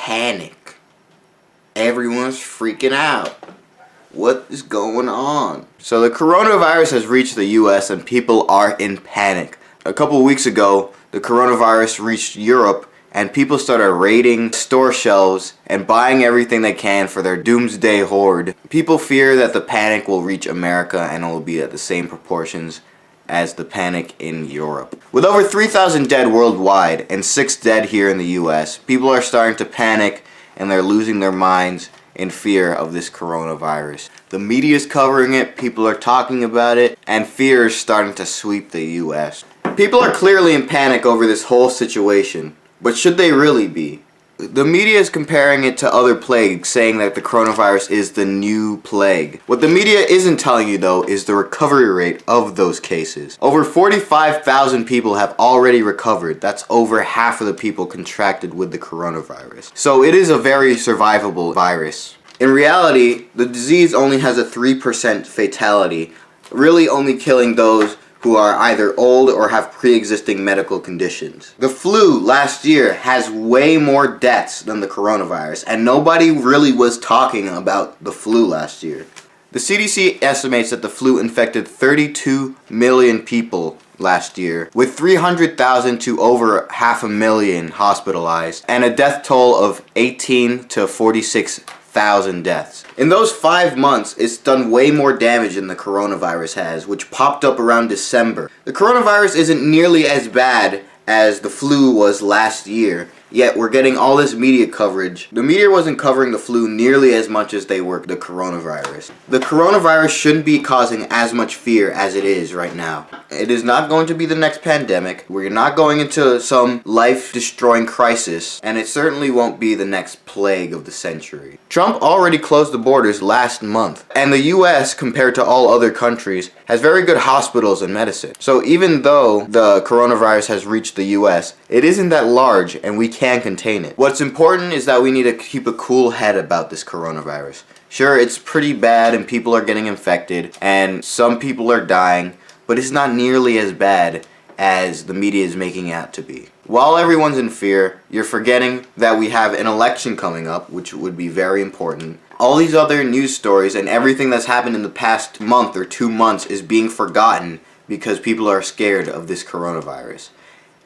panic. Everyone's freaking out. What is going on? So the coronavirus has reached the US and people are in panic. A couple weeks ago, the coronavirus reached Europe and people started raiding store shelves and buying everything they can for their doomsday horde. People fear that the panic will reach America and it will be at the same proportions as the panic in Europe. With over 3,000 dead worldwide and 6 dead here in the US, people are starting to panic and they're losing their minds in fear of this coronavirus. The media is covering it, people are talking about it, and fear is starting to sweep the US. People are clearly in panic over this whole situation, but should they really be? The media is comparing it to other plagues, saying that the coronavirus is the new plague. What the media isn't telling you though is the recovery rate of those cases. Over 45,000 people have already recovered. That's over half of the people contracted with the coronavirus. So it is a very survivable virus. In reality, the disease only has a 3% fatality, really only killing those who are either old or have pre-existing medical conditions. The flu last year has way more deaths than the coronavirus, and nobody really was talking about the flu last year. The CDC estimates that the flu infected 32 million people last year, with 300,000 to over 500,000 hospitalized, and a death toll of 18 to 46,000 deaths. In those 5 months, it's done way more damage than the coronavirus has, which popped up around December. The coronavirus isn't nearly as bad as the flu was last year, yet we're getting all this media coverage. The media wasn't covering the flu nearly as much as they were the coronavirus. The coronavirus shouldn't be causing as much fear as it is right now. It is not going to be the next pandemic. We're not going into some life-destroying crisis, and it certainly won't be the next plague of the century. Trump already closed the borders last month, and the US, compared to all other countries, has very good hospitals and medicine. So even though the coronavirus has reached the US, it isn't that large, and we can contain it. What's important is that we need to keep a cool head about this coronavirus. Sure, it's pretty bad and people are getting infected and some people are dying, but it's not nearly as bad as the media is making it out to be. While everyone's in fear, you're forgetting that we have an election coming up, which would be very important. All these other news stories and everything that's happened in the past month or 2 months is being forgotten because people are scared of this coronavirus.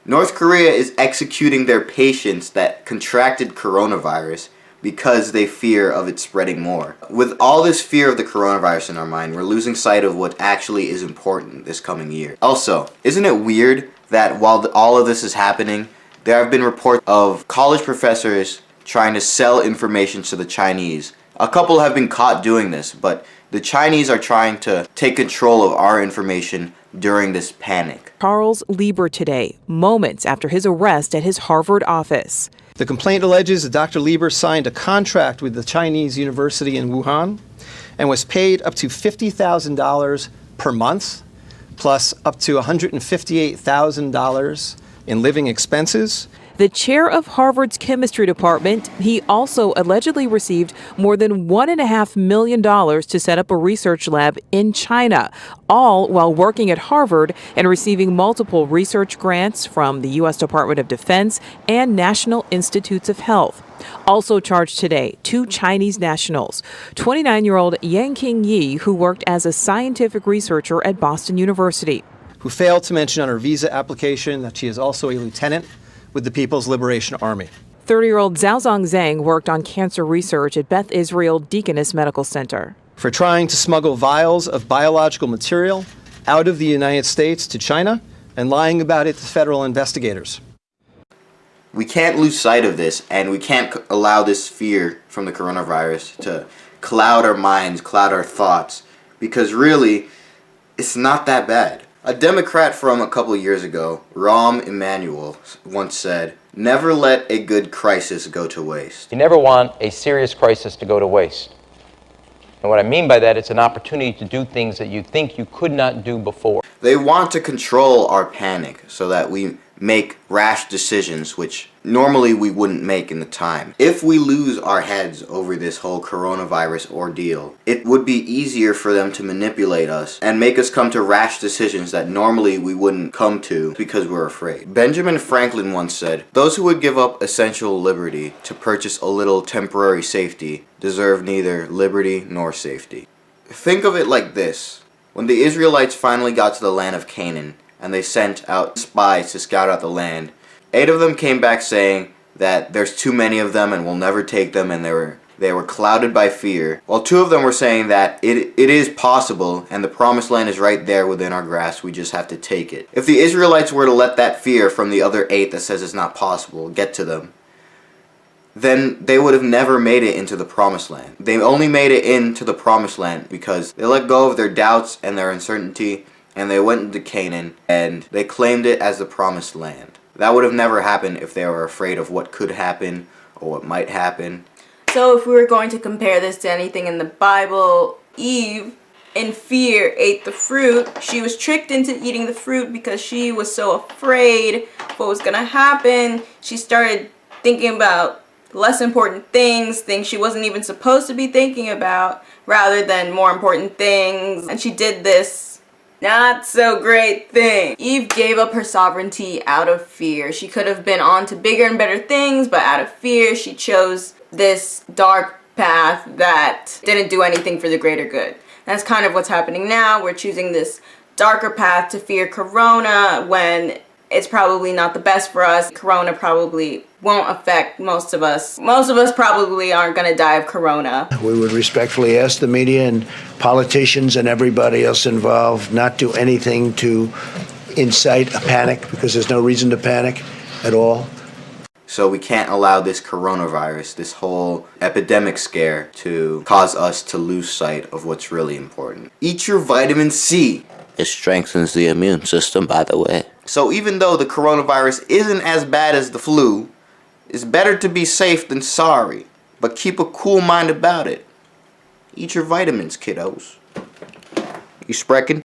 North Korea is executing their patients that contracted coronavirus because they fear of it spreading more. With all this fear of the coronavirus in our mind, we're losing sight of what actually is important this coming year. Also, isn't it weird that while all of this is happening, there have been reports of college professors trying to sell information to the Chinese? A couple have been caught doing this, but the Chinese are trying to take control of our information during this panic. Charles Lieber today, moments after his arrest at his Harvard office. The complaint alleges that Dr. Lieber signed a contract with the Chinese university in Wuhan and was paid up to $50,000 per month, plus up to $158,000 in living expenses. The chair of Harvard's chemistry department, he also allegedly received more than $1.5 million to set up a research lab in China, all while working at Harvard and receiving multiple research grants from the U.S. Department of Defense and National Institutes of Health. Also charged today, 2 Chinese nationals, 29-year-old Yang Qingyi, who worked as a scientific researcher at Boston University, who failed to mention on her visa application that she is also a lieutenant with the People's Liberation Army. 30-year-old Zhaozong Zhang worked on cancer research at Beth Israel Deaconess Medical Center. For trying to smuggle vials of biological material out of the United States to China and lying about it to federal investigators. We can't lose sight of this, and we can't allow this fear from the coronavirus to cloud our minds, cloud our thoughts, because really, it's not that bad. A Democrat from a couple years ago, Rahm Emanuel, once said, "Never let a good crisis go to waste." You never want a serious crisis to go to waste. And what I mean by that, it's an opportunity to do things that you think you could not do before. They want to control our panic so that we make rash decisions which normally we wouldn't make in the time. If we lose our heads over this whole coronavirus ordeal, it would be easier for them to manipulate us and make us come to rash decisions that normally we wouldn't come to because we're afraid. Benjamin Franklin once said, "Those who would give up essential liberty to purchase a little temporary safety deserve neither liberty nor safety." Think of it like this. When the Israelites finally got to the land of Canaan, and they sent out spies to scout out the land, 8 of them came back saying that there's too many of them and we'll never take them, and they were clouded by fear, while 2 of them were saying that it is possible and the promised land is right there within our grasp, we just have to take it. If the Israelites were to let that fear from the other 8 that says it's not possible get to them, then they would have never made it into the promised land. They only made it into the promised land because they let go of their doubts and their uncertainty, and they went into Canaan and they claimed it as the promised land. That would have never happened if they were afraid of what could happen or what might happen. So if we were going to compare this to anything in the Bible, Eve, in fear, ate the fruit. She was tricked into eating the fruit because she was so afraid of what was going to happen. She started thinking about less important things she wasn't even supposed to be thinking about, rather than more important things. And she did this not so great thing. Eve gave up her sovereignty out of fear. She could have been on to bigger and better things, but out of fear, she chose this dark path that didn't do anything for the greater good. That's kind of what's happening now. We're choosing this darker path to fear corona when it's probably not the best for us. Corona probably won't affect most of us. Most of us probably aren't going to die of corona. We would respectfully ask the media and politicians and everybody else involved not do anything to incite a panic, because there's no reason to panic at all. So we can't allow this coronavirus, this whole epidemic scare, to cause us to lose sight of what's really important. Eat your vitamin C. It strengthens the immune system, by the way. So even though the coronavirus isn't as bad as the flu, it's better to be safe than sorry. But keep a cool mind about it. Eat your vitamins, kiddos. You sprechen?